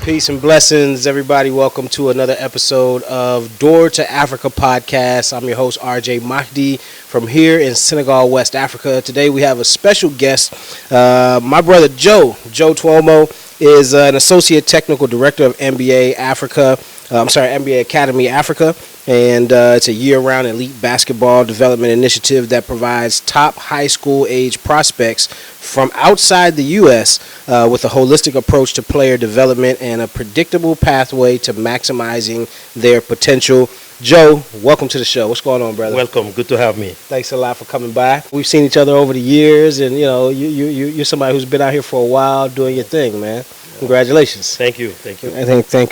Peace and blessings, everybody. Welcome to another episode of Door to Africa podcast. I'm your host, RJ Mahdi, from here in Senegal, West Africa. Today we have a special guest. My brother Joe Tuomo is an associate technical director of NBA Academy Africa, and it's a year-round elite basketball development initiative that provides top high school age prospects from outside the U.S. With a holistic approach to player development and a predictable pathway to maximizing their potential. Joe, welcome to the show. What's going on, brother? Welcome. Good to have me. Thanks a lot for coming by. We've seen each other over the years, and you're somebody who's been out here for a while doing your thing, man. Congratulations. Thank you. Thank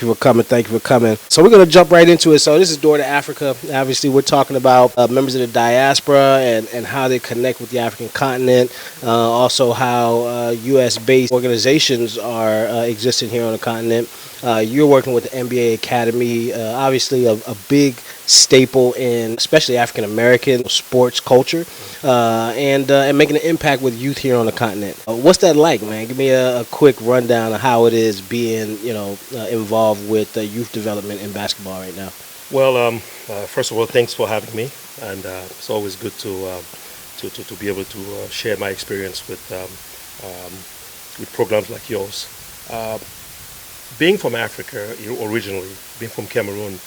you for coming. So we're going to jump right into it. So this is Door to Africa. Obviously, we're talking about members of the diaspora and how they connect with the African continent. Also how U.S.-based organizations are existing here on the continent. You're working with the NBA Academy, obviously a big staple in especially African American sports culture, and making an impact with youth here on the continent. What's that like, man? Give me a quick rundown of how it is being, involved with youth development in basketball right now. Well, first of all, thanks for having me, and it's always good to be able to share my experience with programs like yours. Being from Africa originally, being from Cameroon,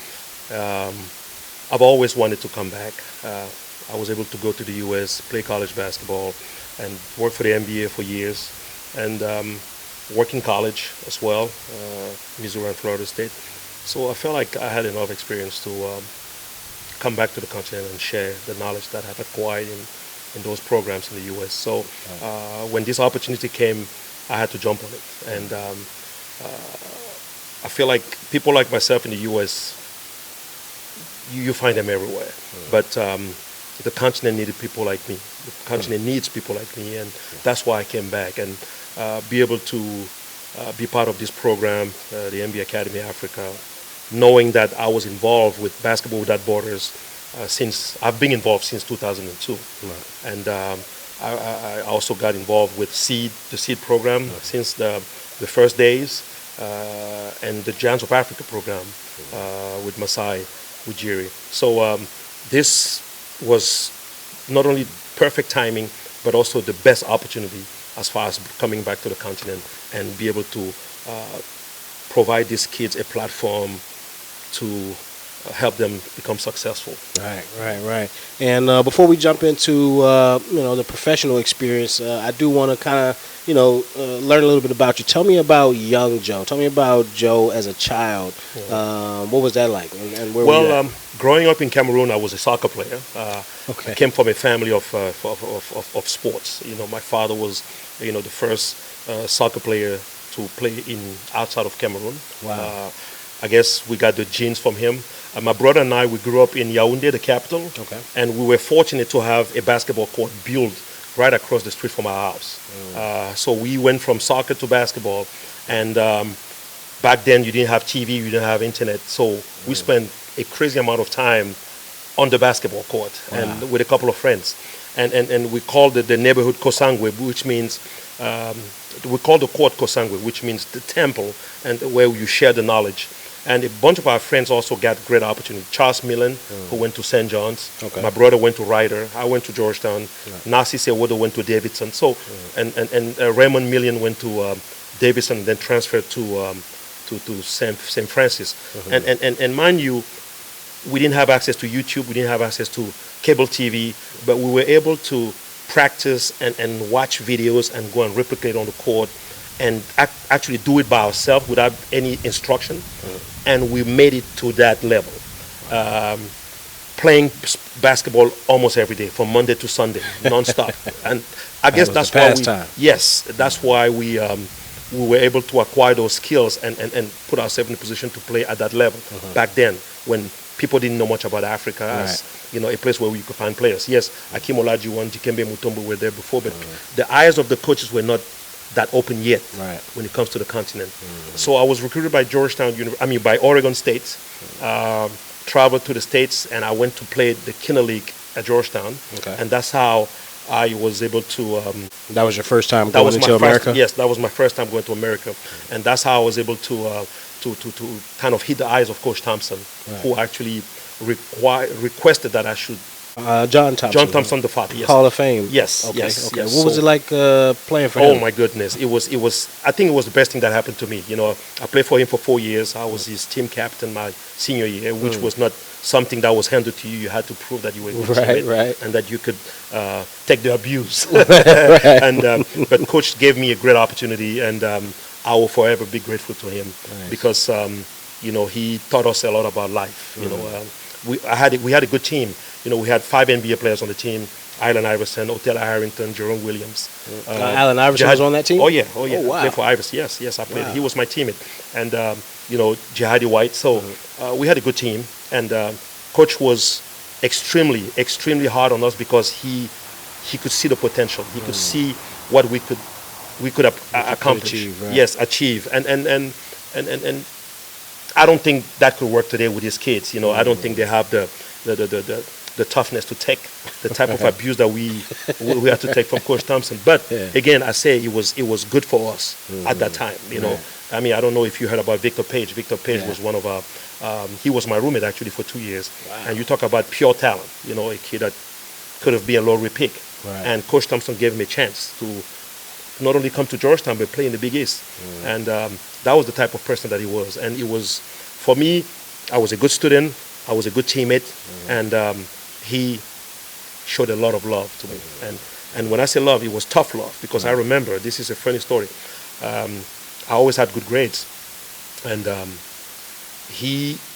I've always wanted to come back. I was able to go to the U.S., play college basketball, and work for the NBA for years, and work in college as well, Missouri and Florida State. So I felt like I had enough experience to come back to the continent and share the knowledge that I've acquired in those programs in the U.S. So when this opportunity came, I had to jump on it. And I feel like people like myself in the U.S., you find them everywhere. But the continent needed people like me. The continent needs people like me, and that's why I came back and be able to be part of this program, the NBA Academy Africa, knowing that I was involved with Basketball Without Borders since I've been involved since 2002. Right. And I also got involved with the SEED program since the first days, and the Giants of Africa program with Masai Ujiri. So this was not only perfect timing, but also the best opportunity as far as coming back to the continent and be able to provide these kids a platform to help them become successful. Right. And before we jump into the professional experience, I do want to kind of learn a little bit about you. Tell me about young Joe. Tell me about Joe as a child. What was that like? And where were you at? Growing up in Cameroon, I was a soccer player. I came from a family of sports. My father was the first soccer player to play outside of Cameroon. Wow. I guess we got the genes from him. My brother and I, we grew up in Yaoundé, the capital, and we were fortunate to have a basketball court built right across the street from our house. So we went from soccer to basketball, and back then you didn't have TV, you didn't have internet, so we spent a crazy amount of time on the basketball court and with a couple of friends. And we called it the neighborhood Kosangwe, which means, we call the court Kosangwe, which means the temple, and where you share the knowledge. And a bunch of our friends also got great opportunity. Charles Millen, who went to St. John's. My brother went to Ryder. I went to Georgetown. Nasi Sewodo went to Davidson. So, and Raymond Million went to Davidson, and then transferred to St. Francis. And mind you, we didn't have access to YouTube. We didn't have access to cable TV. But we were able to practice and watch videos and go and replicate on the court and actually do it by ourselves without any instruction. And we made it to that level. Playing basketball almost every day, from Monday to Sunday, nonstop. And I guess that's why we were able to acquire those skills and put ourselves in a position to play at that level. Back then, when people didn't know much about Africa as a place where we could find players. Yes, Akim Olajuwon, Dikembe Mutombo were there before, but the eyes of the coaches were not that open yet when it comes to the continent. So I was recruited by by Oregon State, traveled to the States, and I went to play the Kinder League at Georgetown. And that's how I was able to. That was your first time That going was into my America? first. Yes, that was my first time going to America, and that's how I was able to kind of hit the eyes of Coach Thompson, who actually requested that I should. John Thompson. John Thompson, the father. Yes. Hall of Fame. Yes. Okay. Yes. Okay. Yes. What was So- it like playing for him? Oh my goodness! It was. I think it was the best thing that happened to me. You know, I played for him for 4 years. I was his team captain my senior year, which was not something that was handed to you. You had to prove that you were a good teammate Right. and that you could take the abuse. Right. And but coach gave me a great opportunity, and I will forever be grateful to him because you know, he taught us a lot about life. You know, we had a good team. You know, we had 5 NBA players on the team. Allen Iverson, Otella Harrington, Jerome Williams. Allen Iverson was on that team? Oh, yeah. Oh, yeah. Oh, wow. I played for Iverson. Yes, I played. Wow. He was my teammate. And, you know, Jihadi White. So we had a good team. And coach was extremely hard on us because he could see the potential. He could see what we could accomplish. Achieve, right. Yes, achieve. And I don't think that could work today with his kids. You know, I don't think they have the toughness to take the type of abuse that we had to take from Coach Thompson. But again, I say it was good for us at that time. You know, I mean, I don't know if you heard about Victor Page. Victor Page was one of our. He was my roommate actually for 2 years. Wow. And you talk about pure talent. You know, a kid that could have been a lottery pick. Right. And Coach Thompson gave him a chance to not only come to Georgetown but play in the Big East. And that was the type of person that he was. And it was, for me, I was a good student. I was a good teammate, and he showed a lot of love to me. And when I say love, it was tough love, because I remember, this is a funny story. I always had good grades, and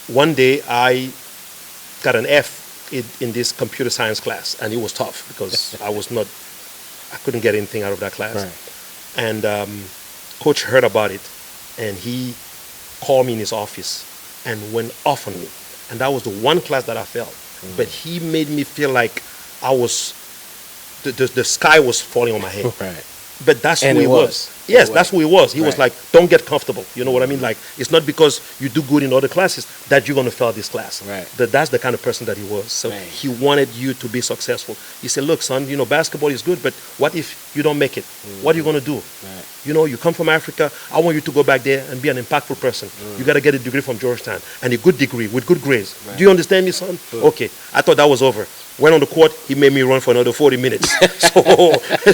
one day I got an F in this computer science class, and it was tough because I couldn't get anything out of that class. Right. And coach heard about it, and he called me in his office and went off on me. And that was the one class that I failed. But he made me feel like I was, the sky was falling on my head. Right. But that's And who he it was. was. Yes, that's who he was. He was Right. like, don't get comfortable. You know what I mean? Like, it's not because you do good in other classes that you're going to fail this class. Right. That's the kind of person that he was. So Right. he wanted you to be successful. He said, look, son, you know, basketball is good, but what if you don't make it? What are you going to do? Right. You know, you come from Africa. I want you to go back there and be an impactful person. You got to get a degree from Georgetown, and a good degree with good grades. Do you understand me, son? Okay. I thought that was over. Went on the court, he made me run for another 40 minutes.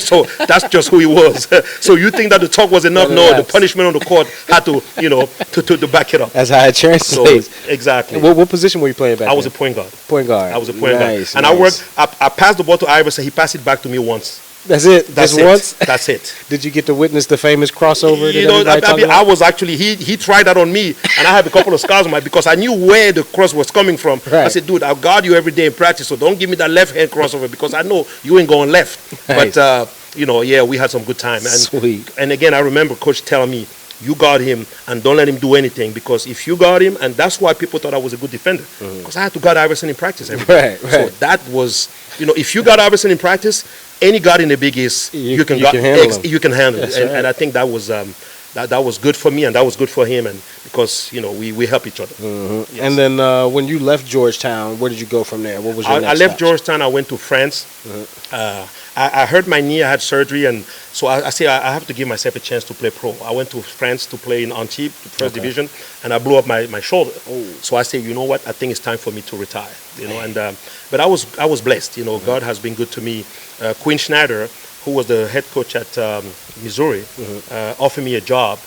So that's just who he was. So you think that the talk was enough? No, the punishment on the court had to, you know, to back it up. That's how it translates. So, exactly. What position were you playing back I was a then? point guard. Point guard. I was a point Nice, guard. And nice. I passed the ball to Iverson. He passed it back to me once. That's it? That's Just it. once? That's it. Did you get to witness the famous crossover? You know, I was actually, he tried that on me, and I have a couple of scars on my, because I knew where the cross was coming from. I Right. said, dude, I'll guard you every day in practice, so don't give me that left hand crossover, because I know you ain't going left. Nice. But, you know, yeah, we had some good time. And, Sweet. And again, I remember coach telling me, you guard him and don't let him do anything, because if you guard him, and that's why people thought I was a good defender, because I had to guard Iverson in practice every day. Right. So that was, you know, if you guard Iverson in practice, any guard in the Big East, you can handle him. You can handle it. That's And, right. and I think that was that was good for me, and that was good for him, and because, you know, we help each other. Yes. And then when you left Georgetown, where did you go from there? What was your I next left stop? Georgetown. I went to France. I hurt my knee. I had surgery, and so I say I have to give myself a chance to play pro. I went to France to play in Antibes, the first division, and I blew up my shoulder. So I say, you know what? I think it's time for me to retire. You know, and but I was blessed. You know, God has been good to me. Quinn Schneider, who was the head coach at Missouri, offered me a job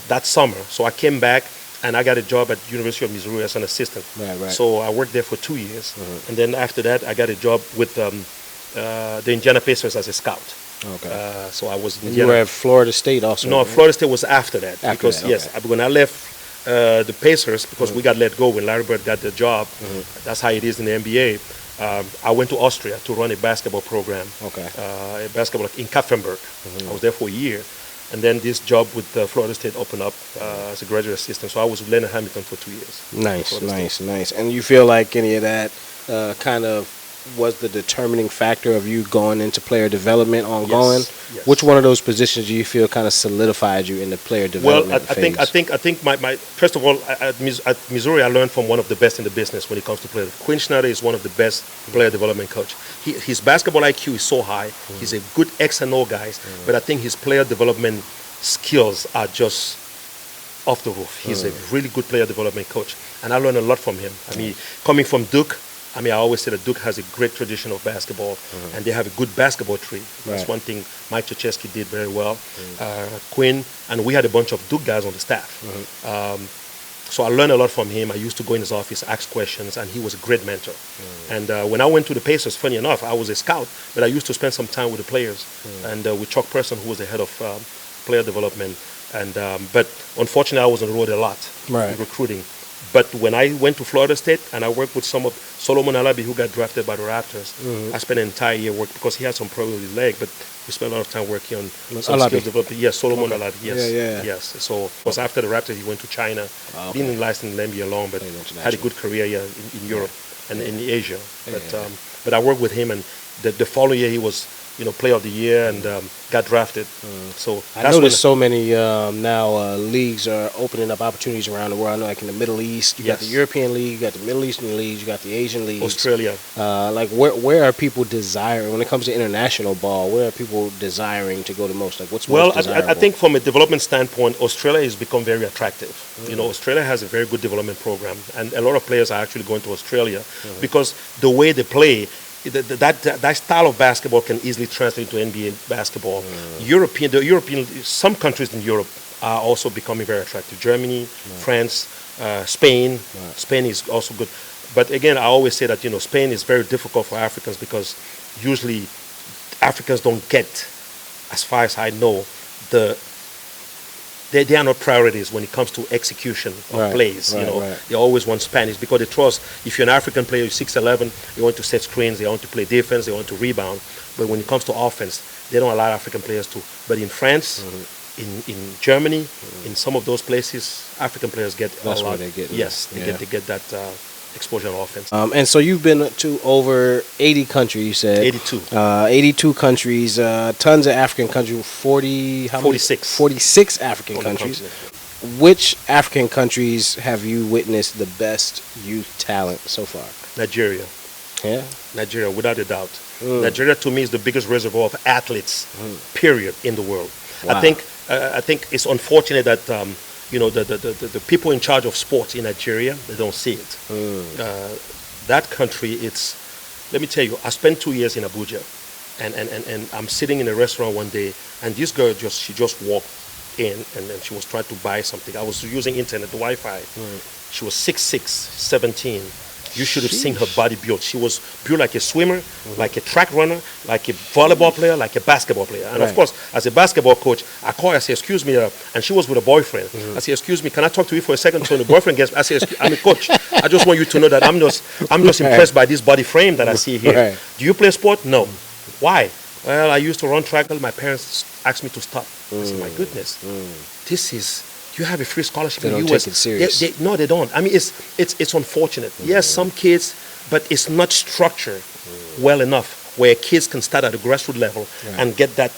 that summer. So I came back, and I got a job at University of Missouri as an assistant. Right. So I worked there for 2 years, and then after that, I got a job with the Indiana Pacers as a scout. Okay. So I was in You Indiana. were at Florida State also. No, right? Florida State was after that. After Because, that, yes, okay. when I left the Pacers, because we got let go when Larry Bird got the job, that's how it is in the NBA, I went to Austria to run a basketball program, Okay. a basketball in Kaffenberg. I was there for a year. And then this job with Florida State opened up as a graduate assistant. So I was with Leonard Hamilton for 2 years. Nice, Florida State. nice. And you feel like any of that kind of was the determining factor of you going into player development ongoing? Yes. Which one of those positions do you feel kind of solidified you in the player development Well, phase? I think my first of all, at Missouri, I learned from one of the best in the business when it comes to player. Quinn Schneider is one of the best player development coach. His basketball IQ is so high. He's a good X and O guy, but I think his player development skills are just off the roof. He's a really good player development coach, and I learned a lot from him. I mean, coming from Duke, I always say that Duke has a great tradition of basketball, and they have a good basketball tree. That's one thing Mike Krzyzewski did very well. Quinn, and we had a bunch of Duke guys on the staff. So I learned a lot from him. I used to go in his office, ask questions, and he was a great mentor. And when I went to the Pacers, funny enough, I was a scout, but I used to spend some time with the players, and with Chuck Person, who was the head of player development. And but unfortunately, I was on the road a lot recruiting. But when I went to Florida State and I worked with some of Solomon Alabi, who got drafted by the Raptors, I spent an entire year working because he had some problem with his leg, but we spent a lot of time working on some skills development. Yes, Solomon Alabi, yes. Yes. So it was after the Raptors, he went to China. Didn't last in the NBA long, but had a good career here in Europe and in Asia. But I worked with him, and the following year he was player of the year and got drafted. So I noticed so many now leagues are opening up opportunities around the world. I know, like in the Middle East, you got the European League, you got the Middle Eastern leagues, you got the Asian leagues. Australia. Like where are people desiring, when it comes to international ball, where are people desiring to go the most? Like what's most desirable? I think from a development standpoint, Australia has become very attractive. Australia has a very good development program, and a lot of players are actually going to Australia because the way they play, that style of basketball can easily translate into NBA basketball. Some countries in Europe are also becoming very attractive. Germany, France, Spain. Spain is also good. But again, I always say that Spain is very difficult for Africans because usually Africans don't get, as far as I know, they are not priorities when it comes to execution of plays. They always want Spanish because they trust, if you're an African player, you're 6'11", they want to set screens, they want to play defense, they want to rebound. But when it comes to offense, they don't allow African players to. But in France, in Germany, in some of those places, African players get a lot. That's where they get. Yes, they get that exposure on offense. And so you've been to over 80 countries, you said. 82. 82 countries, tons of African countries, 46 African countries. Which African countries have you witnessed the best youth talent so far? Nigeria. Yeah? Nigeria, without a doubt. Nigeria, to me, is the biggest reservoir of athletes, period, in the world. Wow. I think it's unfortunate that the people in charge of sports in Nigeria, they don't see it. That country, let me tell you, I spent 2 years in Abuja, and I'm sitting in a restaurant one day, and this girl she just walked in, and then she was trying to buy something. I was using internet, the Wi-Fi. She was 6'6", 17. You should have seen her body built. She was built like a swimmer, like a track runner, like a volleyball player, like a basketball player. And of course, as a basketball coach, I call her, I say, excuse me, and she was with a boyfriend. I say, excuse me, can I talk to you for a second? So the boyfriend gets, I say, I'm a coach. I just want you to know that I'm just impressed by this body frame that I see here. Do you play sport? No. Why? Well, I used to run track. My parents asked me to stop. I said, my goodness, this is... You have a free scholarship in the US. US. Take it serious. No, they don't. I mean, it's unfortunate. Yes, some kids, but it's not structured well enough where kids can start at a grassroots level and get that,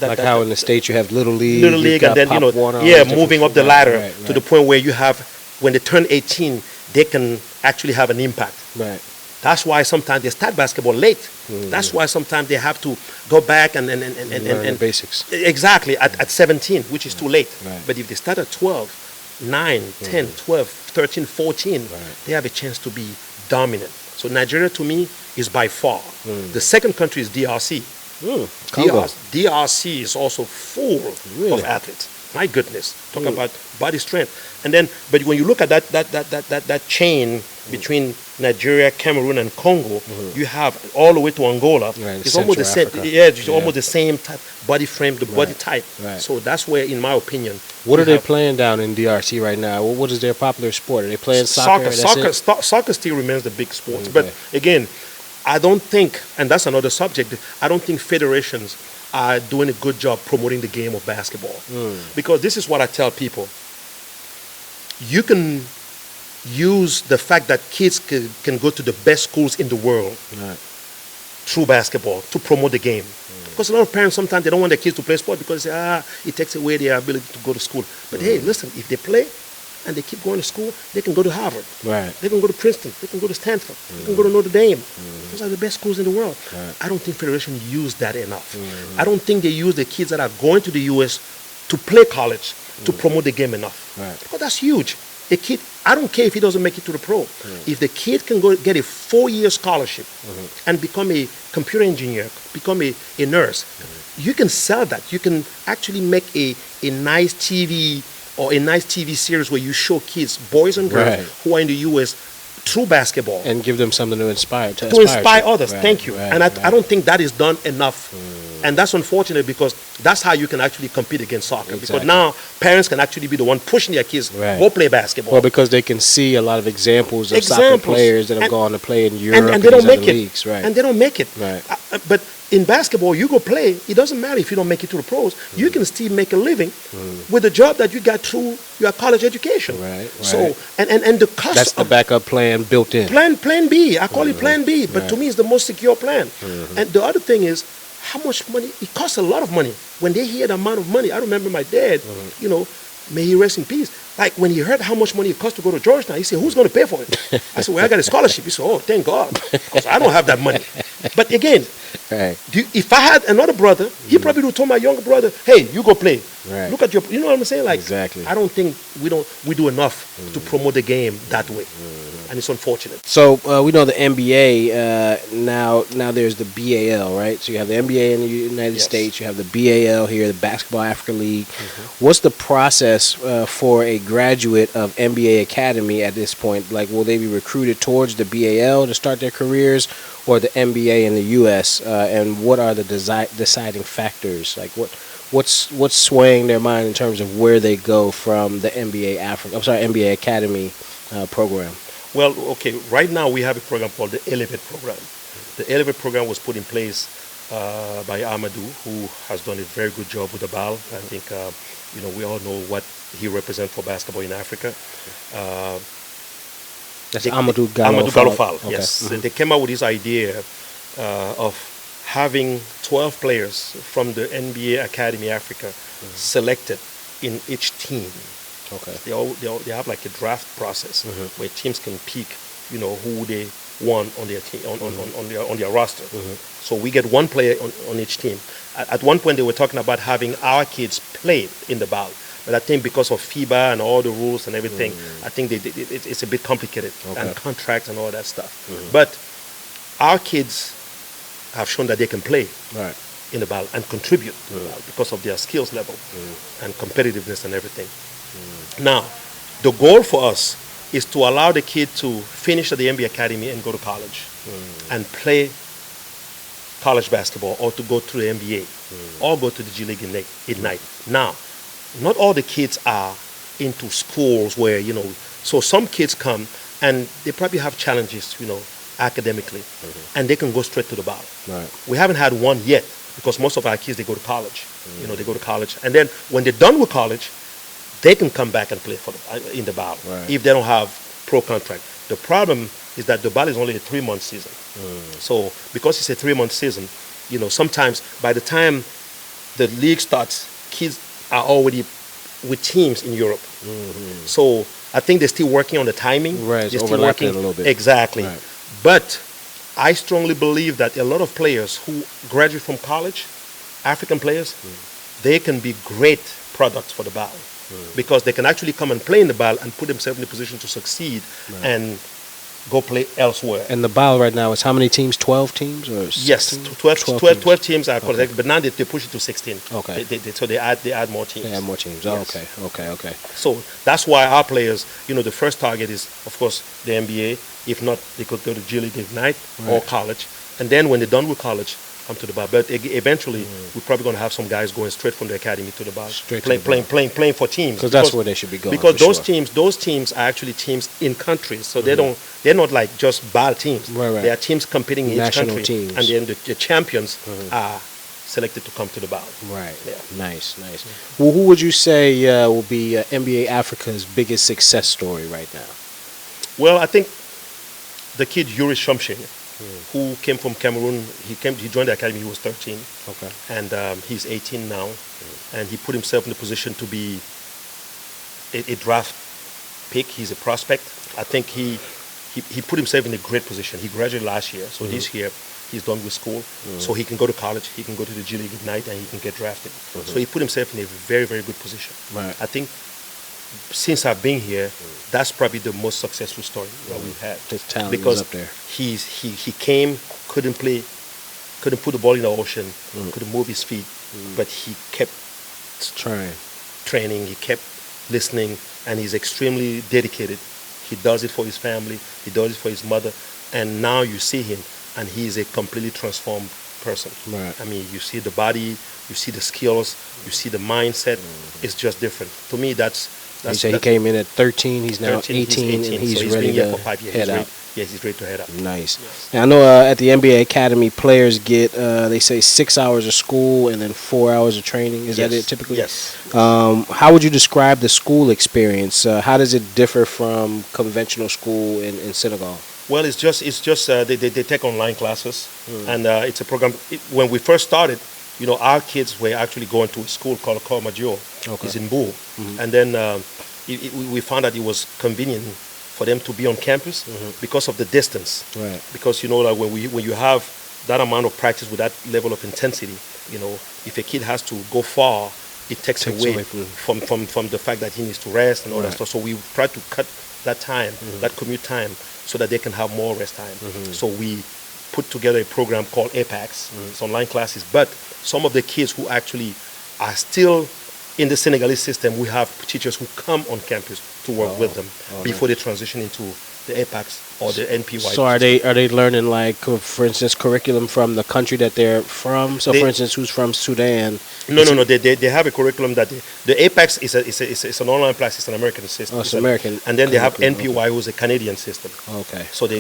like how in the States you have Little League, and then moving up the ladder to the point where you have, when they turn 18, they can actually have an impact. Right. That's why sometimes they start basketball late. That's why sometimes they have to go back and learn the basics. Exactly, at 17, which is too late. Right. But if they start at 12, 9, 10, 12, 13, 14, they have a chance to be dominant. So Nigeria, to me, is by far. The second country is DRC. DRC is also full of athletes. My goodness, talk about body strength. And then, but when you look at that chain between Nigeria, Cameroon, and Congo, you have all the way to Angola. Right, it's almost the same. It's almost the same type body frame, the body type. Right. So that's where, in my opinion, what are they playing down in DRC right now? What is their popular sport? Are they playing soccer? Soccer still remains the big sport. But again, I don't think, and that's another subject, I don't think federations are doing a good job promoting the game of basketball. Because this is what I tell people. You use the fact that kids can go to the best schools in the world through basketball to promote the game. Because a lot of parents sometimes they don't want their kids to play sport because they say, it takes away their ability to go to school. But hey, listen, if they play and they keep going to school, they can go to Harvard. Right. They can go to Princeton. They can go to Stanford. They can go to Notre Dame. Those are the best schools in the world. I don't think Federation use that enough. I don't think they use the kids that are going to the U.S. to play college to promote the game enough. Because that's huge. A kid, I don't care if he doesn't make it to the pro. If the kid can go get a 4-year scholarship and become a computer engineer, become a nurse, you can sell that. You can actually make a nice TV or a nice TV series where you show kids, boys and girls who are in the U.S. through basketball. And give them something to inspire others. Thank you. And I don't think that is done enough. And that's unfortunate because that's how you can actually compete against soccer. Because now parents can actually be the one pushing their kids, go play basketball. Well, because they can see a lot of examples of soccer players that have gone to play in Europe and they don't make it. Leagues. And they don't make it. But in basketball, you go play, it doesn't matter if you don't make it to the pros. You can still make a living with the job that you got through your college education. So, and the cost that's the backup plan built in. Plan B. I call it Plan B. But to me, it's the most secure plan. And the other thing is, how much money? It costs a lot of money. When they hear the amount of money, I remember my dad, may he rest in peace. Like when he heard how much money it cost to go to Georgetown, he said, who's going to pay for it? I said, well, I got a scholarship. He said, oh, thank God, because I don't have that money. But again, if I had another brother, he probably would have told my younger brother, hey, you go play. Look at you know what I'm saying? Like, I don't think we do enough to promote the game that way. And it's unfortunate. So we know the NBA, now there's the BAL, right? So you have the NBA in the United States, you have the BAL here, the Basketball Africa League. What's the process for a graduate of NBA Academy at this point? Like, will they be recruited towards the BAL to start their careers, or the NBA in the U.S.? And what are the deciding factors? Like, what's swaying their mind in terms of where they go from the NBA Academy program? Well, okay, right now we have a program called the Elevate program. The Elevate program was put in place by Amadou, who has done a very good job with the BAL. I think, we all know what he represents for basketball in Africa. That's Amadou Gallo-Fall. Okay. Yes. They came out with this idea of having 12 players from the NBA Academy Africa selected in each team. They have like a draft process where teams can pick, who they want on their team on their roster. So we get one player on each team. At one point they were talking about having our kids play in the BAL, but I think because of FIBA and all the rules and everything, I think it's a bit complicated and contracts and all that stuff. But our kids have shown that they can play in the BAL and contribute to the BAL because of their skills level and competitiveness and everything. Now, the goal for us is to allow the kid to finish at the NBA Academy and go to college and play college basketball, or to go to the NBA or go to the G League Ignite. Now, not all the kids are into schools where, so some kids come and they probably have challenges, academically, and they can go straight to the BAL. We haven't had one yet because most of our kids, they go to college. They go to college. And then when they're done with college, they can come back and play in the BAL if they don't have pro contract. The problem is that the BAL is only a 3-month season. So because it's a 3-month season, sometimes by the time the league starts, kids are already with teams in Europe. So I think they're still working on the timing. They're still working a little bit. Exactly. But I strongly believe that a lot of players who graduate from college, African players, they can be great products for the BAL. Because they can actually come and play in the BAL and put themselves in a position to succeed and go play elsewhere. And the BAL right now is how many teams? 12 teams? Or 16? Yes, 12 teams are collected, but now they push it to 16. Okay. So they add more teams. They add more teams. Yes. Okay. So that's why our players, the first target is, of course, the NBA. If not, they could go to G League Ignite or college. And then when they're done with college, come to the BAL. But eventually, we're probably going to have some guys going straight from the academy to the BAL, playing for teams. Because that's where they should be going. Because those teams are actually teams in countries, so they're not like just BAL teams. They are teams competing in national each country, teams. and then the champions are selected to come to the BAL. Nice. Well, who would you say will be NBA Africa's biggest success story right now? Well, I think the kid Yuri Shumshin, who came from Cameroon, he joined the academy. He was 13, Okay. and he's 18 now, and he put himself in the position to be a draft pick. He's a prospect. I think he put himself in a great position. He graduated last year, so this year he's done with school, so he can go to college, he can go to the G League Ignite, and he can get drafted. So he put himself in a very, very good position. Right. I think since I've been here, that's probably the most successful story that we've had. His talent because is up there. he came, couldn't play, couldn't put the ball in the ocean, couldn't move his feet, but he kept training, he kept listening, and he's extremely dedicated. He does it for his family, he does it for his mother, and now you see him, and he is a completely transformed person. Right. I mean, you see the body, you see the skills, you see the mindset. It's just different. To me, You say he came in at 13, he's now 13, 18, and he's so he's ready been here to for 5 years. head out. Yes, he's ready to head out. Nice. Yes. Now, I know at the NBA Academy, players get, they say 6 hours of school and then 4 hours of training. Is that it typically? Yes. How would you describe the school experience? How does it differ from conventional school in Senegal? Well, it's just they take online classes, and it's a program. When we first started, our kids were actually going to a school called Cor Major. Okay. It's in Bou, and then we found that it was convenient for them to be on campus because of the distance. Right. Because like when you have that amount of practice with that level of intensity, if a kid has to go far, it takes away from the fact that he needs to rest and all that stuff. So we try to cut that time, that commute time, so that they can have more rest time. So we put together a program called APACS. It's online classes, but some of the kids who actually are still in the Senegalese system, we have teachers who come on campus to work with them before they transition into the APACS or the NPY. So are they learning, like, for instance, curriculum from the country that they're from? So, for instance, who's from Sudan? No. They have a curriculum that the APACS is an online class. It's an American system. Oh, it's American. And then they have NPY, who's a Canadian system. Okay. So they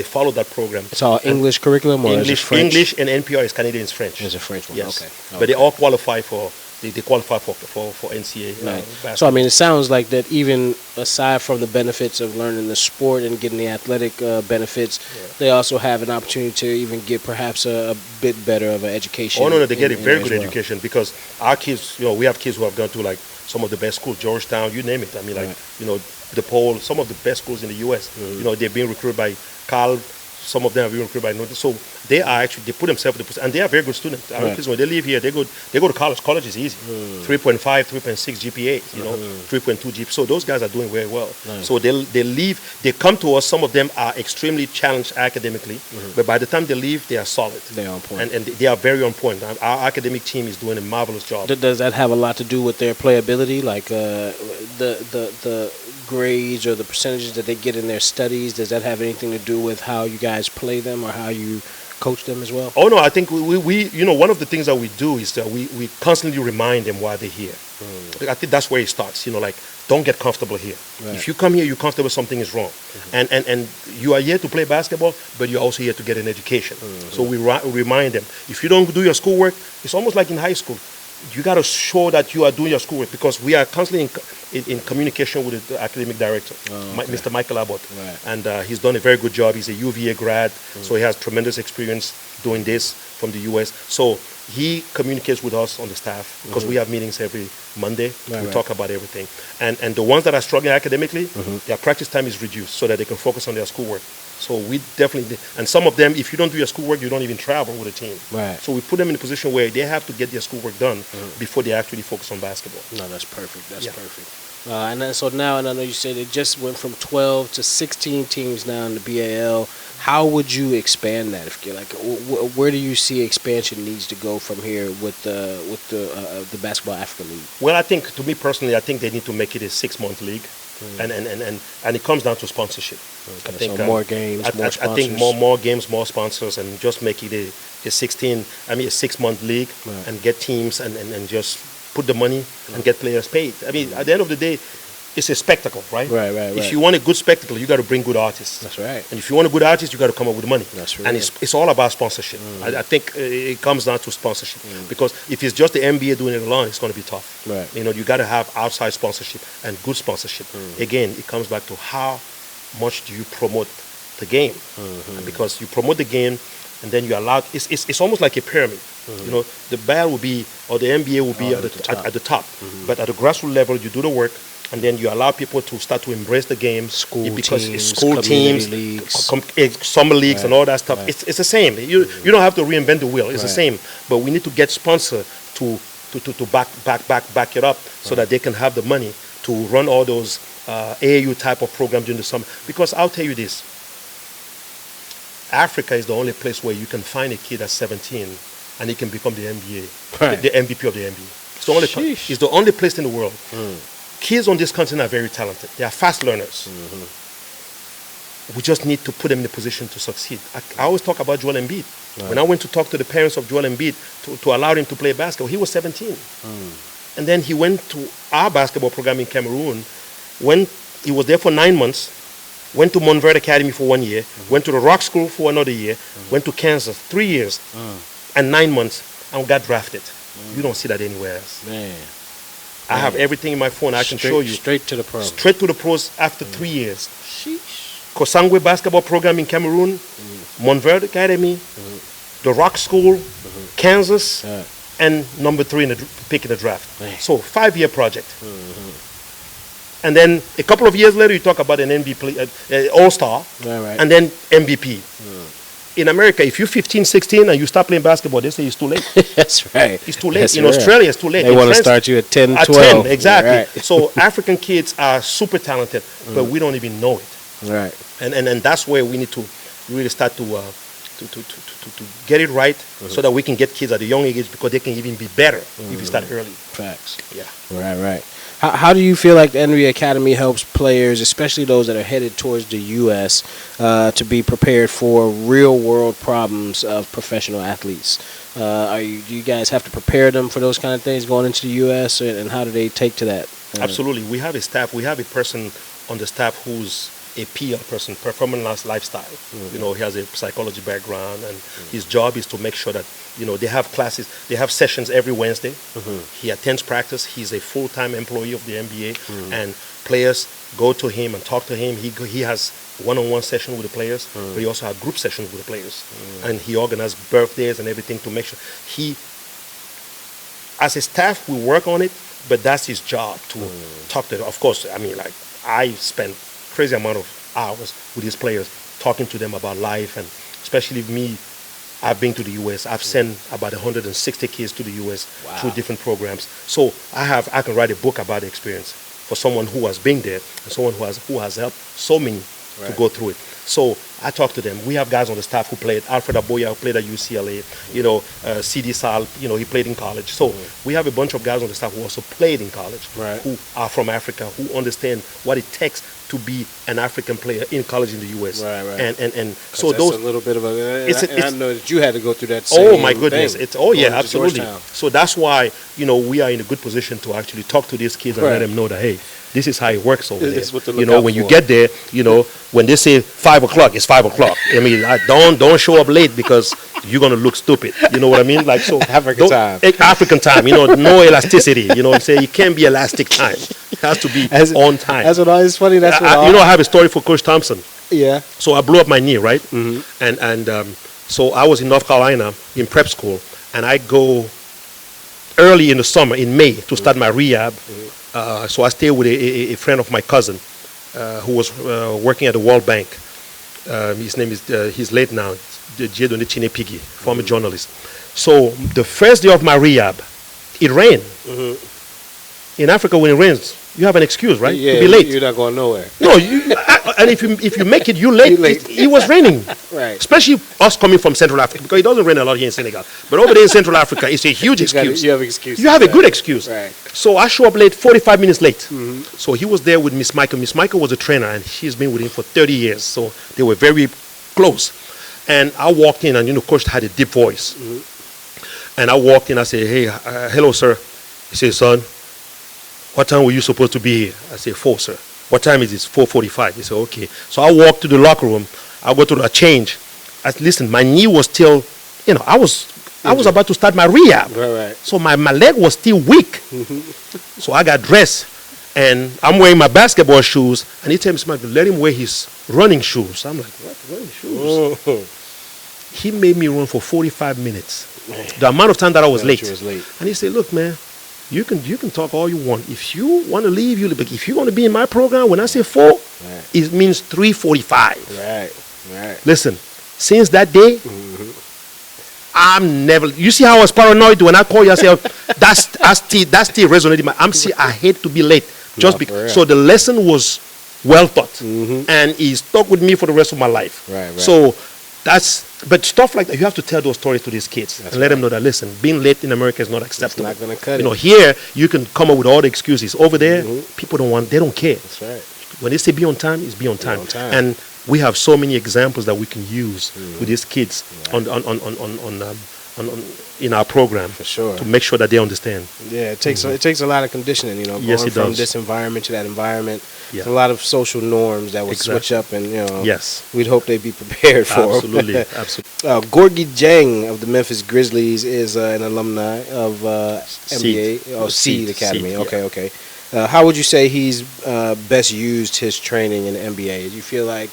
follow that program. It's all English curriculum, or is it French? English, and NPR is Canadian French. It's a French one. Yes. Okay. But they all qualify for NCAA. Right. Basketball. So I mean, it sounds like that even aside from the benefits of learning the sport and getting the athletic benefits, they also have an opportunity to even get perhaps a bit better of an education. Oh no, they get a very good well. education, because our kids, we have kids who have gone to like some of the best schools, Georgetown, you name it. I mean, like DePaul, some of the best schools in the U.S. They're being recruited by Cal. Some of them are being recruited by Notre. So they put themselves in the position, and they are very good students. Our kids, when they leave here, they go to college. College is easy. 3.5, 3.6 GPA, 3.2 GPA. So those guys are doing very well. Nice. So they leave. They come to us. Some of them are extremely challenged academically, but by the time they leave, they are solid. They are on point. And they are very on point. Our academic team is doing a marvelous job. Does that have a lot to do with their playability, like the grades or the percentages that they get in their studies? Does that have anything to do with how you guys play them or how you coach them as well? Oh no, I think we one of the things that we do is that we constantly remind them why they're here. I think that's where it starts. Like, don't get comfortable here. Right. If you come here, you're comfortable, something is wrong. And you are here to play basketball, but you're also here to get an education. So we remind them, if you don't do your schoolwork, it's almost like in high school. You got to show that you are doing your schoolwork, because we are constantly in communication with the academic director, Mr. Michael Abbott. Right. And he's done a very good job. He's a UVA grad, so he has tremendous experience doing this from the U.S. So he communicates with us on the staff, because we have meetings every Monday. We talk about everything. And the ones that are struggling academically, their practice time is reduced so that they can focus on their schoolwork. So we definitely, and some of them, if you don't do your schoolwork, you don't even travel with a team. Right. So we put them in a position where they have to get their schoolwork done before they actually focus on basketball. No, that's perfect. That's perfect. And then, so now, and I know you said it just went from 12 to 16 teams now in the BAL. How would you expand that? If you're like, where do you see expansion needs to go from here with the Basketball Africa League? Well, I think, to me personally, I think they need to make it a 6-month league. And it comes down to sponsorship. Okay, I think, so more games, more sponsors. I think more games, more sponsors, and just make it a 6-month league, and get teams and just put the money and get players paid. I mean, at the end of the day, it's a spectacle, right? Right. If you want a good spectacle, you got to bring good artists. That's right. And if you want a good artist, you got to come up with the money. That's right. And it's all about sponsorship. I think it comes down to sponsorship. Because if it's just the NBA doing it alone, it's going to be tough. Right. You know, you got to have outside sponsorship and good sponsorship. Again, it comes back to how much do you promote the game. Because you promote the game, and then you allow, it's almost like a pyramid. You know, the BAL will be, or the NBA will be at the top. But at the grassroots level, you do the work, and then you allow people to start to embrace the game. School teams, leagues, summer leagues, and all that stuff. It's the same. You don't have to reinvent the wheel. It's the same. But we need to get sponsor to back it up so that they can have the money to run all those AAU type of programs during the summer. Because I'll tell you this, Africa is the only place where you can find a kid at 17 and he can become the NBA, the MVP of the NBA. It's the only place in the world. Kids on this continent are very talented. They are fast learners. We just need to put them in a position to succeed. I always talk about Joel Embiid. When I went to talk to the parents of Joel Embiid to allow him to play basketball, he was 17. And then he went to our basketball program in Cameroon. When he was there for 9 months, went to Montverde Academy for 1 year, went to the Rock School for another year, went to Kansas 3 years and 9 months, and got drafted. You don't see that anywhere else. I have everything in my phone. I can show you. Straight to the pros. Straight to the pros after 3 years. Kosangwe basketball program in Cameroon, Montverde Academy, the Rock School, Kansas, and number 3 in the pick in the draft. So 5-year project. And then a couple of years later, you talk about an MVP, All-Star, and then MVP. In America, if you're 15, 16, and you start playing basketball, they say it's too late. That's right. It's too late. In Australia, it's too late. They want to start you at 10, 12. At 10, exactly. So African kids are super talented, but we don't even know it. Right. And that's where we need to really start to get it right so that we can get kids at a young age because they can even be better if you start early. Facts. Yeah. Right. How do you feel like the NBA Academy helps players, especially those that are headed towards the U.S., to be prepared for real-world problems of professional athletes? Do you guys have to prepare them for those kind of things going into the U.S., and how do they take to that? Absolutely. We have a staff. We have a person on the staff who's a PR person, performance lifestyle. You know, he has a psychology background, and his job is to make sure that, you know, they have classes, they have sessions every Wednesday. He attends practice. He's a full-time employee of the NBA, and players go to him and talk to him. He has one-on-one session with the players, but he also has group sessions with the players. And he organizes birthdays and everything to make sure as a staff, we work on it, but that's his job to talk to them. Of course, I mean, like, I spend crazy amount of hours with these players talking to them about life, and especially me, I've been to the U.S. I've sent about 160 kids to the U.S. through different programs. So I can write a book about the experience for someone who has been there and someone who has helped so many to go through it. So I talk to them. We have guys on the staff who played. Alfred Aboya, who played at UCLA. You know, C.D. Sal, you know, he played in college. So we have a bunch of guys on the staff who also played in college, who are from Africa, who understand what it takes to be an African player in college in the U.S. And so that's those a little bit of a. It's I know that you had to go through that. Same my goodness! thing, Absolutely. So that's why, you know, we are in a good position to actually talk to these kids and let them know that, hey, this is how it works over there. You know, when you get there, you know, when they say 5 o'clock, it's 5 o'clock. I mean, don't show up late because you're gonna look stupid. You know what I mean? Like, so African time. African time. You know, no elasticity. You know what I'm saying? It can't be elastic time. It has to be on time. That's what it's funny. That's what you know. I have a story for Coach Thompson. Yeah. So I blew up my knee, right? And so I was in North Carolina in prep school, and I go early in the summer in May to start my rehab. So I stayed with a friend of my cousin who was working at the World Bank. His name is, he's late now, Jedone Chinepigi, former journalist. So the first day of my rehab, it rained. In Africa, when it rains, you have an excuse, right? Yeah, to be late. You're not going nowhere. No, and if you make it, you're late. It was raining. Right. Especially us coming from Central Africa, because it doesn't rain a lot here in Senegal. But over there in Central Africa, it's a huge excuse. You have an excuse. You have a good excuse. Right. So I show up late, 45 minutes late. So he was there with Miss Michael. Miss Michael was a trainer, and she's been with him for 30 years. So they were very close. And I walked in, and, you know, Coach had a deep voice. And I walked in, I said, hey, hello, sir. He said, son, what time were you supposed to be here? I say, 4, sir. What time is it? 4:45. He said, okay. So I walk to the locker room. I go to the change. Listen, my knee was still, I was about to start my rehab. Right. So my leg was still weak. So I got dressed, and I'm wearing my basketball shoes, and he tells me, let him wear his running shoes. I'm like, what, running shoes? He made me run for 45 minutes. Man. The amount of time that I was late. And he said, look, man, you can talk all you want. If you want to leave, you leave. But if you want to be in my program, when I say 4, it means 3:45. Right. Listen, since that day, I'm never. You see how I was paranoid when I call you? I say, that still resonated. I hate to be late. Just because. So the lesson was well taught, and it stuck with me for the rest of my life. Right. So but stuff like that, you have to tell those stories to these kids and let them know that, listen, being late in America is not acceptable. It's not going to cut it. Here you can come up with all the excuses. Over there, people they don't care. That's right. When they say be on time, it's be on time. And we have so many examples that we can use with these kids in our program, for sure, to make sure that they understand. Yeah, it takes a lot of conditioning, Yes, going it from does. this environment to that environment. Yeah. There's a lot of social norms that would switch up, and yes, we'd hope they'd be prepared for. Absolutely. Gorgie Jang of the Memphis Grizzlies is an alumni of NBA Seed Academy. Seed, okay. How would you say he's best used his training in the NBA? Do you feel like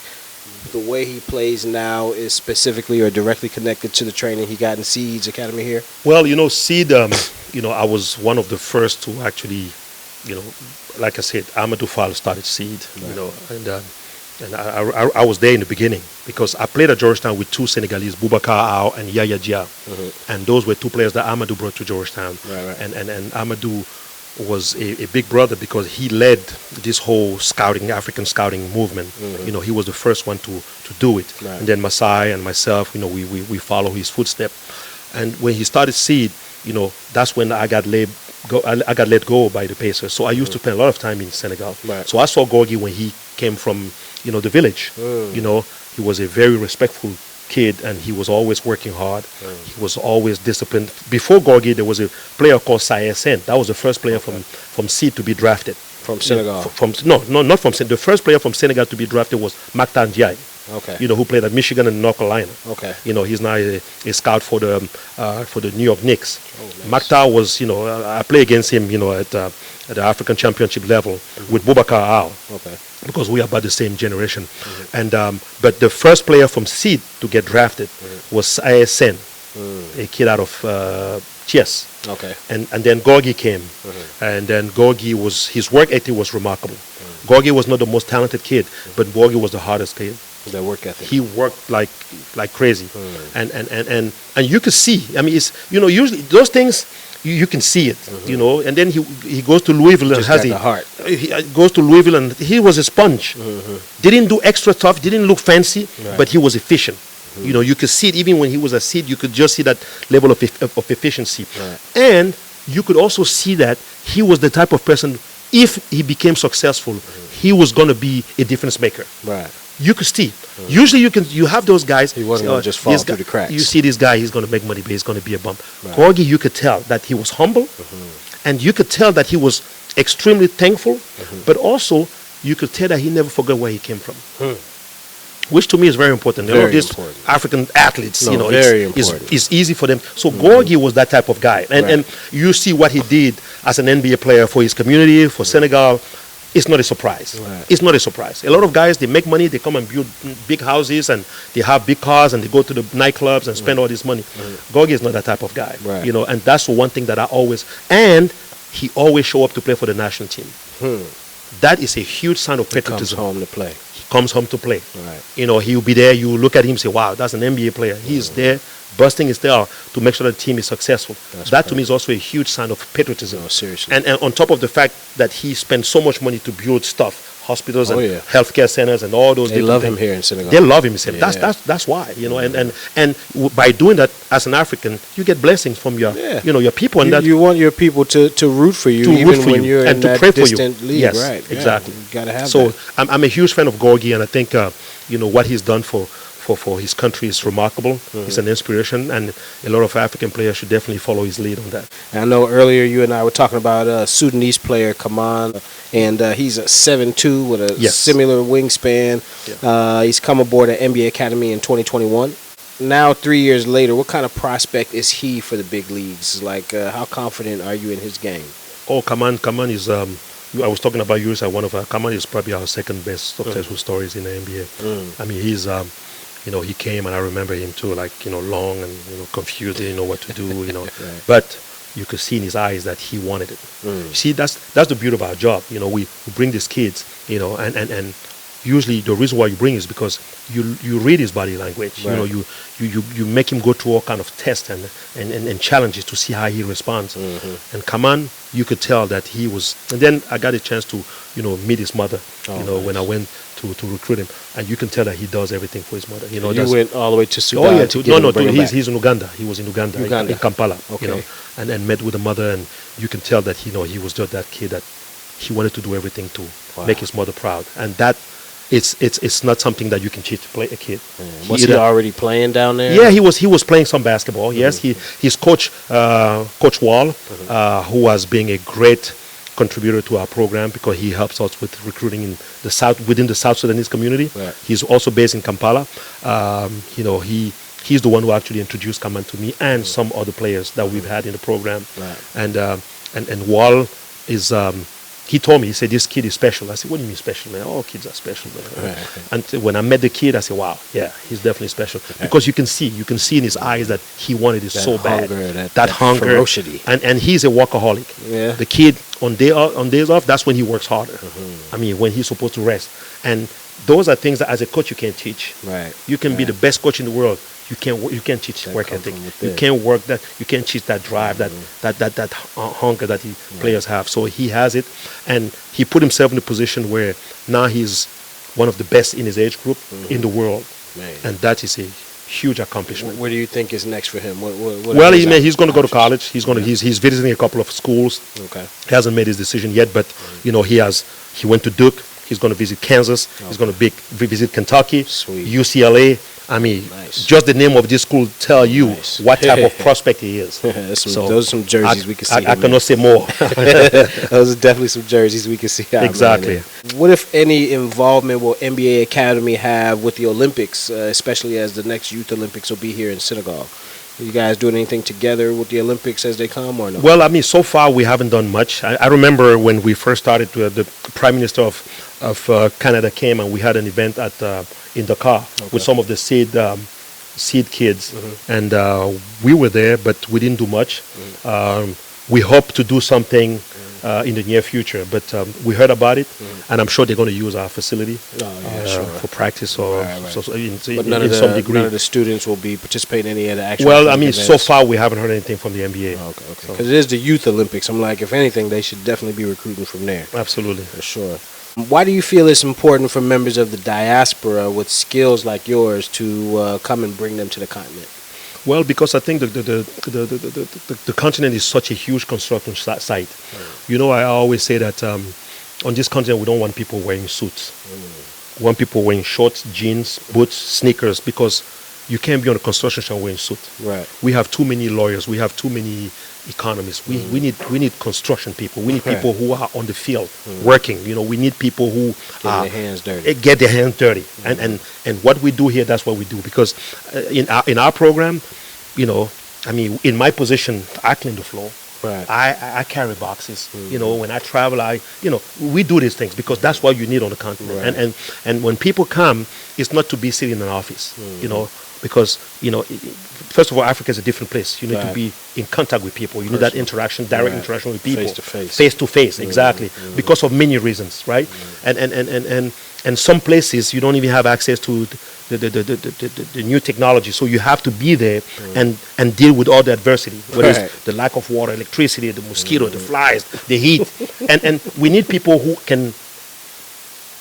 the way he plays now is specifically or directly connected to the training he got in Seed's Academy here? Well, Seed, I was one of the first to actually, like I said, Amadou Fall started Seed, and I was there in the beginning because I played at Georgetown with 2 Senegalese, Boubacar Aw and Yaya Dia, and those were 2 players that Amadou brought to Georgetown. Right. And Amadou was a big brother because he led this whole African scouting movement. He was the first one to do it. Right. And then Masai and myself, we follow his footsteps. And when he started Seed, that's when I got let go by the Pacers. So I used to spend a lot of time in Senegal. Right. So I saw Gorgie when he came from, the village. He was a very respectful kid, and he was always working hard. He was always disciplined. Before Gorgie, there was a player called Sayessen. That was the first player from Seed to be drafted. From Senegal? Not from Senegal. The first player from Senegal to be drafted was Mactan Ndiaye. Okay. Who played at Michigan and North Carolina. Okay. He's now a scout for the New York Knicks. Oh, nice. Mactan was, I play against him, at the African Championship level with Boubacar Aw. Okay. Because we are about the same generation. And but the first player from Seed to get drafted was Sayessen, a kid out of Thiès. Okay. And then Gorgie came. And then Gorgie his work ethic was remarkable. Gorgie was not the most talented kid, but Gorgie was the hardest kid. The work ethic. He worked like crazy. And you could see, it's, usually those things, you can see it, and then he goes to Louisville and has the heart. He goes to Louisville and he was a sponge. Didn't do extra stuff, didn't look fancy, but he was efficient. You could see it even when he was a Seed. You could just see that level of efficiency. Right. And you could also see that he was the type of person, if he became successful, he was going to be a difference maker. Right. You could see. Usually you have those guys. He wasn't going to just fall through the cracks. You see this guy, he's going to make money, but he's going to be a bum. Right. Gorgie, you could tell that he was humble, and you could tell that he was extremely thankful, but also you could tell that he never forgot where he came from. Which to me is very important. Very these important. African athletes, it's easy for them. So Gorgie was that type of guy. And you see what he did as an NBA player for his community, for Senegal. It's not a surprise. Right. It's not a surprise. A lot of guys, they make money, they come and build big houses, and they have big cars, and they go to the nightclubs and spend all this money. Gorgie is not that type of guy. Right. And that's one thing that and he always show up to play for the national team. That is a huge sign of patriotism. He comes home to play. Comes home to play. Right. He'll be there. You look at him and say, wow, that's an NBA player. He's there, busting his tail to make sure the team is successful. That to me is also a huge sign of patriotism. No, seriously. And on top of the fact that he spent so much money to build stuff, hospitals and healthcare centers and all those. They love him here in Senegal. They love him in Senegal. That's why. And by doing that as an African, you get blessings from your your people. And you want your people to root for you, even when you're in that distant league. Yes, right. exactly. You gotta have so that. I'm a huge fan of Gorgie, and I think what he's done for for his country is remarkable. He's an inspiration, and a lot of African players should definitely follow his lead on that. And I know earlier you and I were talking about a Sudanese player, Kaman, and he's a 7'2" with a similar wingspan. He's come aboard at NBA Academy in 2021. Now, 3 years later, what kind of prospect is he for the big leagues? Like, how confident are you in his game? Oh, Kaman is. I was talking about yours. Kaman is probably our second best successful stories in the NBA. I mean, he's. He came, and I remember him too, like, long and, confused, didn't know what to do, Right. But you could see in his eyes that he wanted it. You see, that's the beauty of our job. We bring these kids, and usually the reason why you bring is because you read his body language. Right. You make him go through all kind of tests and challenges to see how he responds. And Kaman, you could tell that he was. And then I got a chance to meet his mother. Nice. When I went to recruit him, and you can tell that he does everything for his mother. You went all the way to Sudan. He's in Uganda. He was in Uganda. In Kampala. Okay. And met with the mother, and you can tell that he was just that kid that he wanted to do everything to make his mother proud, and that. It's not something that you can teach to play a kid. Was he already playing down there? Yeah, he was playing some basketball. Yes, his coach, Coach Wall, who has been a great contributor to our program because he helps us with recruiting in the within the South Sudanese community. Right. He's also based in Kampala. He's the one who actually introduced Kaman to me and some other players that we've had in the program. Right. And Wall is. He told me, he said, this kid is special. I said, what do you mean special, man? All kids are special, man. Right. And when I met the kid, I said, wow, yeah, he's definitely special. Because you can see in his eyes that he wanted it so bad. That hunger. Ferocity. And he's a workaholic. Yeah. The kid, on days off, that's when he works harder. I mean, when he's supposed to rest. And those are things that as a coach you can't teach. Right. You can be the best coach in the world. You can't teach work ethic. You can't work that. You can't teach that drive, that hunger that players have. So he has it, and he put himself in a position where now he's one of the best in his age group in the world, and that is a huge accomplishment. What do you think is next for him? Well, he's going to go to college. He's visiting a couple of schools. Okay. He hasn't made his decision yet, but he went to Duke. He's going to visit Kansas. Okay. He's going to visit Kentucky, UCLA. I mean, just the name of this school tell you what type of prospect he is. Those are some jerseys we can see. I cannot say more. Those are definitely some jerseys we can see. Exactly. What, if any, involvement will NBA Academy have with the Olympics, especially as the next Youth Olympics will be here in Senegal? Are you guys doing anything together with the Olympics as they come, or no? Well, I mean, so far we haven't done much. I remember when we first started, the Prime Minister of Canada came, and we had an event in Dakar with some of the seed kids, and we were there, but we didn't do much. We hope to do something in the near future, but we heard about it, and I'm sure they're going to use our facility for practice or in some degree. None of the students will be participating in any of the actual. Well, I mean, so far we haven't heard anything from the NBA. Okay. Because it is the Youth Olympics. I'm like, if anything, they should definitely be recruiting from there. Absolutely, for sure. Why do you feel it's important for members of the diaspora with skills like yours to come and bring them to the continent? Well, because I think the continent is such a huge construction site. I always say that on this continent we don't want people wearing suits. We want people wearing shorts, jeans, boots, sneakers, because you can't be on a construction site wearing suit. Right. We have too many lawyers. We have too many economists. We need construction people. We need people who are on the field working. We need people who get their hands dirty. And what we do here, that's what we do. Because in our program, I mean, in my position, I clean the floor. Right. I carry boxes. When I travel, we do these things because that's what you need on the continent. Right. And when people come, it's not to be sitting in an office. Because first of all, Africa is a different place. You need to be in contact with people. You need that interaction, direct interaction with people, face to face, exactly. Because of many reasons, right? And some places you don't even have access to the new technology, so you have to be there and deal with all the adversity, whether it's the lack of water, electricity, the mosquito, the flies, the heat, and we need people who can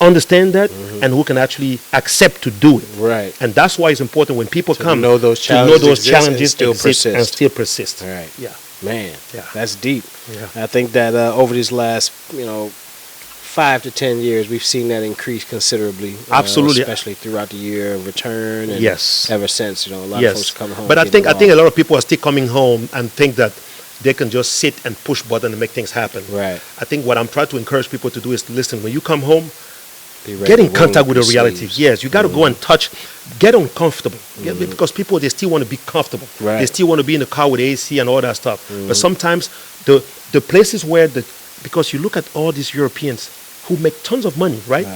understand that and who can actually accept to do it. Right. And that's why it's important when people come to know those challenges and still persist. Right. Yeah. Man. Yeah. That's deep. Yeah. I think that over these last, 5 to 10 years, we've seen that increase considerably. Absolutely. Especially throughout the year of return. And Yes. ever since, a lot of folks are coming home. But I think a lot of people are still coming home and think that they can just sit and push button and make things happen. Right. I think what I'm trying to encourage people to do is to listen. When you come home, Be ready get to in contact with the roll up your reality. sleeves. Yes, you got to go and touch, get uncomfortable. Because people, they still want to be comfortable. Right. They still want to be in the car with AC and all that stuff. But sometimes the places where because you look at all these Europeans who make tons of money, right?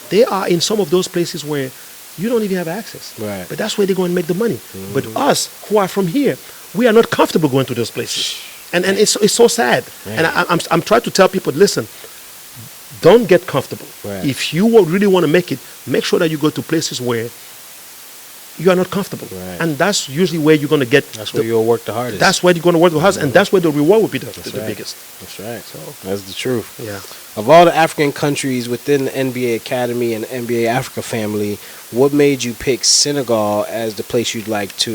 They are in some of those places where you don't even have access. Right. But that's where they go and make the money. But us who are from here, we are not comfortable going to those places. And it's so sad. Right. And I'm trying to tell people, listen, don't get comfortable. Right. If you really want to make it, make sure that you go to places where you are not comfortable. Right. And that's usually where you're going to get. That's where you'll work the hardest. That's where you're going to work the hardest, and that's where the reward will be the right. biggest. That's right. So That's the truth. yeah. Of all the African countries within the NBA Academy and NBA Africa family, what made you pick Senegal as the place you'd like to,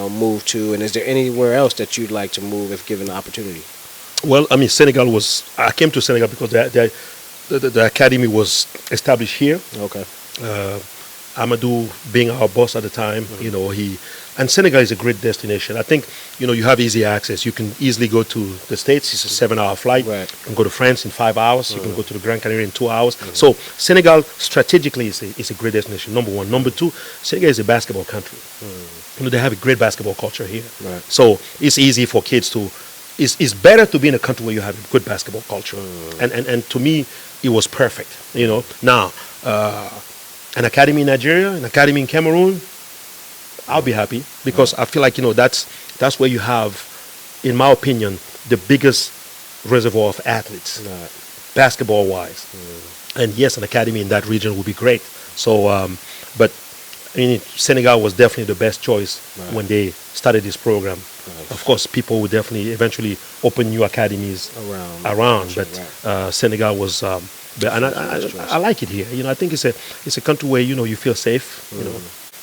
move to? And is there anywhere else that you'd like to move if given the opportunity? Well, I mean, I came to Senegal because the academy was established here. Okay. Amadou being our boss at the time, and Senegal is a great destination. I think, you have easy access. You can easily go to the States. It's a 7-hour flight. Right. You can go to France in 5 hours. You can go to the Grand Canary in 2 hours. So Senegal strategically is a great destination, number one. Number two, Senegal is a basketball country. They have a great basketball culture here. Right. So it's easy for kids to, it's better to be in a country where you have a good basketball culture. And to me, it was perfect. Now, an academy in Nigeria, an academy in Cameroon, I'll be happy because I feel like that's where you have, in my opinion, the biggest reservoir of athletes, basketball wise. And yes, an academy in that region would be great. So, but Senegal was definitely the best choice when they started this program. Of course, people would definitely eventually open new academies around, but Senegal was. And I like it here. I think it's a country where you feel safe.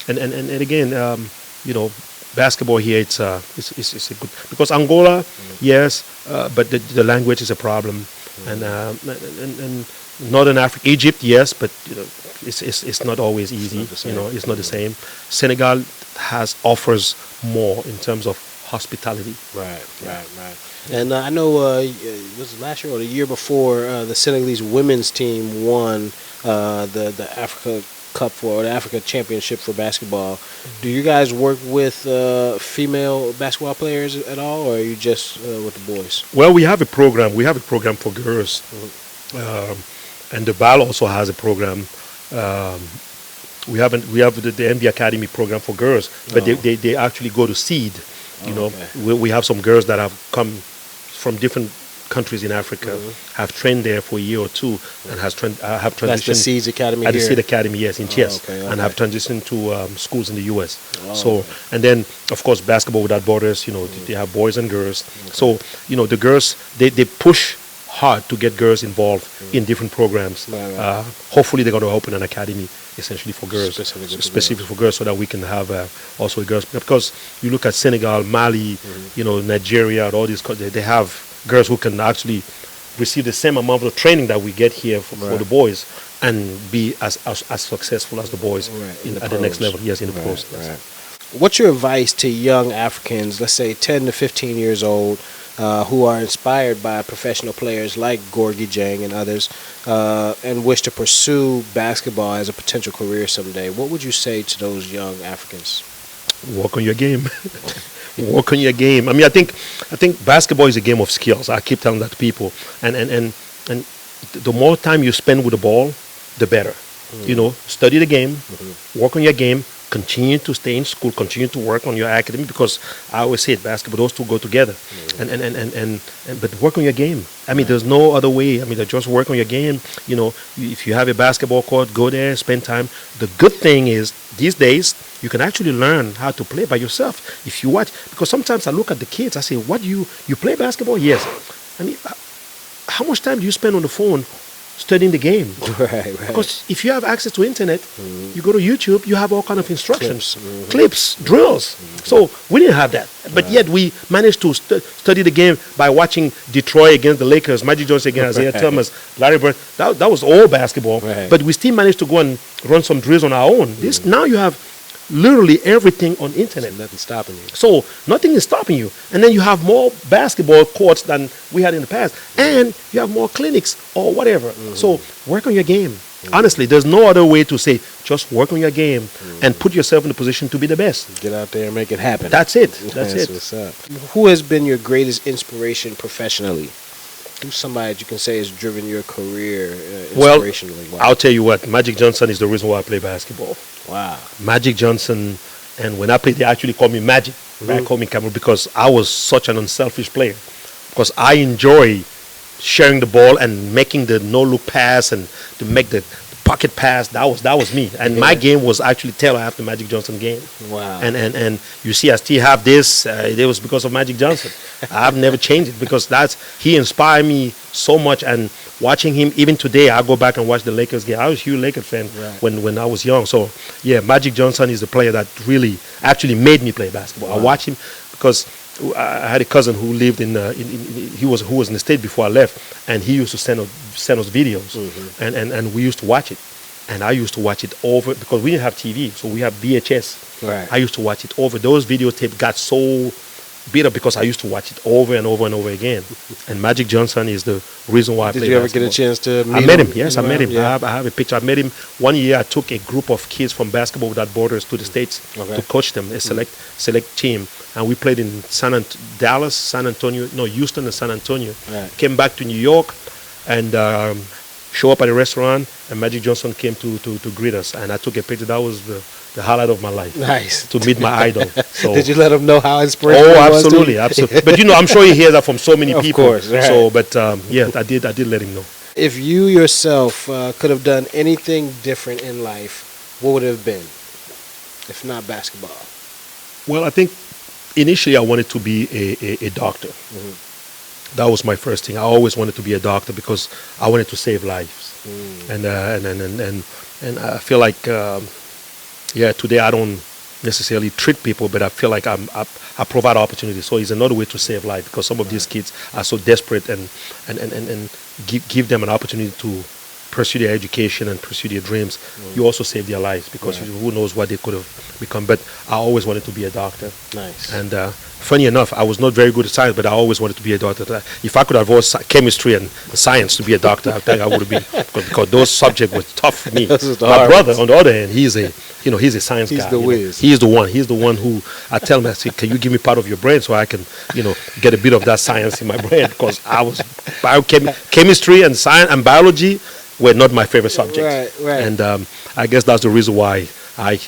And again, basketball here it's a good, because Angola, yes, but the language is a problem, and Northern Africa, Egypt, yes, but it's not always easy. It's not the same. Senegal offers more in terms of hospitality. Right. And I know was it last year or the year before the Senegalese women's team won the Africa Cup or the Africa Championship for basketball. Do you guys work with female basketball players at all, or are you just with the boys? Well, we have a program. We have a program for girls, and the BAL also has a program. We have the NBA Academy program for girls, but they actually go to seed. We have some girls that have come from different countries in Africa, have trained there for a year or two, and have transitioned. That's the Seeds Academy at here? the Seed Academy, yes, in Chess, and have transitioned to schools in the U.S. And then, of course, Basketball Without Borders, they have boys and girls. So, the girls, they push hard to get girls involved in different programs. Hopefully, they're going to open an academy essentially for girls, specifically for girls, so that we can have also girls. Because you look at Senegal, Mali, Nigeria, and all these countries, they have girls who can actually receive the same amount of training that we get here for the boys and be as successful as the boys at the next level. Yes, in the pros. Right. What's your advice to young Africans, let's say 10 to 15 years old, who are inspired by professional players like Gorgui Dieng and others, and wish to pursue basketball as a potential career someday? What would you say to those young Africans? Work on your game. Work on your game. I mean, I think basketball is a game of skills. I keep telling that to people. And the more time you spend with the ball, the better. Study the game, work on your game, continue to stay in school, continue to work on your academy, because I always say it, basketball, those two go together. But work on your game. I mean, there's no other way. I mean, just work on your game. If you have a basketball court, go there, spend time. The good thing is, these days, you can actually learn how to play by yourself if you watch. Because sometimes I look at the kids, I say, what, you play basketball? Yes. I mean, how much time do you spend on the phone studying the game. Right. Because if you have access to internet, you go to YouTube, you have all kind of instructions, clips, drills. So we didn't have that. But yet we managed to study the game by watching Detroit against the Lakers, Magic Johnson against Isaiah Thomas, Larry Bird. That was all basketball. Right. But we still managed to go and run some drills on our own. Now you have literally everything on internet. Nothing stopping you. So nothing is stopping you. And then you have more basketball courts than we had in the past. And you have more clinics or whatever. So work on your game. Honestly, there's no other way to say just work on your game and put yourself in a position to be the best. Get out there and make it happen. That's it. That's it. What's up. Who has been your greatest inspiration professionally? Who's somebody that you can say has driven your career inspirationally? Well, I'll tell you what, Magic Johnson is the reason why I play basketball. Wow. Magic Johnson, and when I played, they actually called me Magic. Back home in Cameroon, because I was such an unselfish player. Because I enjoy sharing the ball and making the no-look pass and to make the pocket pass. That was me. And my game was actually tailored after Magic Johnson game. Wow. And you see, I still have this. It was because of Magic Johnson. I've never changed it because he inspired me so much. And watching him, even today, I go back and watch the Lakers game. I was a huge Lakers fan when I was young. So, yeah, Magic Johnson is the player that really actually made me play basketball. Wow. I watched him because I had a cousin who lived who was in the States before I left, and he used to send us videos, and we used to watch it. And I used to watch it over, because we didn't have TV, so we have VHS. Right. I used to watch it over. Those videotapes got so beat up because I used to watch it over and over and over again. And Magic Johnson is the reason why I play basketball. Did you ever get a chance to meet him? I met him. Yes, I met him. Yeah. I have a picture. I met him 1 year. I took a group of kids from Basketball Without Borders to the States to coach them, a select team. And we played in Houston and San Antonio. Right. Came back to New York and show up at a restaurant, and Magic Johnson came to greet us. And I took a picture. That was the highlight of my life. Nice. To meet my idol. So, did you let him know how inspirational oh, it was? absolutely, absolutely. But I'm sure you hear that from so many people. Of course, right. So, but yeah, I did let him know. If you yourself could have done anything different in life, what would it have been, if not basketball? Well, I think initially I wanted to be a doctor. That was my first thing. I always wanted to be a doctor because I wanted to save lives. And I feel like, today I don't necessarily treat people, but I feel like I provide opportunities. So it's another way to save life, because some of these kids are so desperate, and give them an opportunity to pursue their education and pursue their dreams. You also save their lives, because who knows what they could have become. But I always wanted to be a doctor. Nice. And funny enough, I was not very good at science, but I always wanted to be a doctor. If I could avoid chemistry and science to be a doctor, I think I would have been, because those subjects were tough for me. My brother, on the other hand, he's a science guy. He's the whiz. He's the one. He's the one who I tell him, I say, can you give me part of your brain so I can, get a bit of that science in my brain? Because I was chemistry and science and biology were not my favorite subjects. Right. And I guess that's the reason why I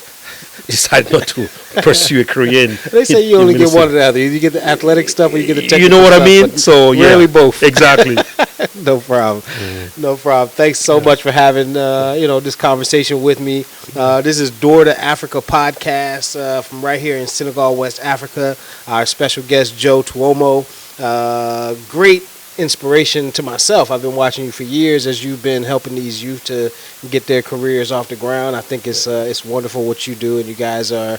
decided not to pursue a career in They say you only get ministry. one or the other. You get the athletic stuff or you get the technical You know what stuff, I mean? but So yeah, rarely both. Exactly. No problem. No problem. Thanks so much for having this conversation with me. This is Door to Africa podcast from right here in Senegal, West Africa. Our special guest Joe Tuomo. Great inspiration to myself. I've been watching you for years as you've been helping these youth to get their careers off the ground. I think it's wonderful what you do, and you guys are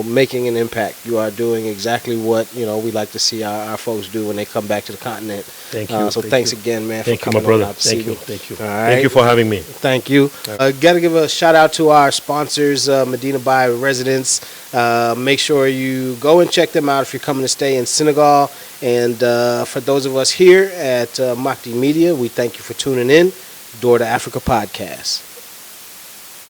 making an impact. You are doing exactly what we like to see our folks do when they come back to the continent. Thank you. So thanks again, man. Thank for you, my coming brother. on out to see me. Thank you. All right. Thank you for having me. Thank you. Got to give a shout out to our sponsors, Medina Bay Residence. Make sure you go and check them out if you're coming to stay in Senegal. And for those of us here at Makdi Media, we thank you for tuning in. Door to Africa podcast.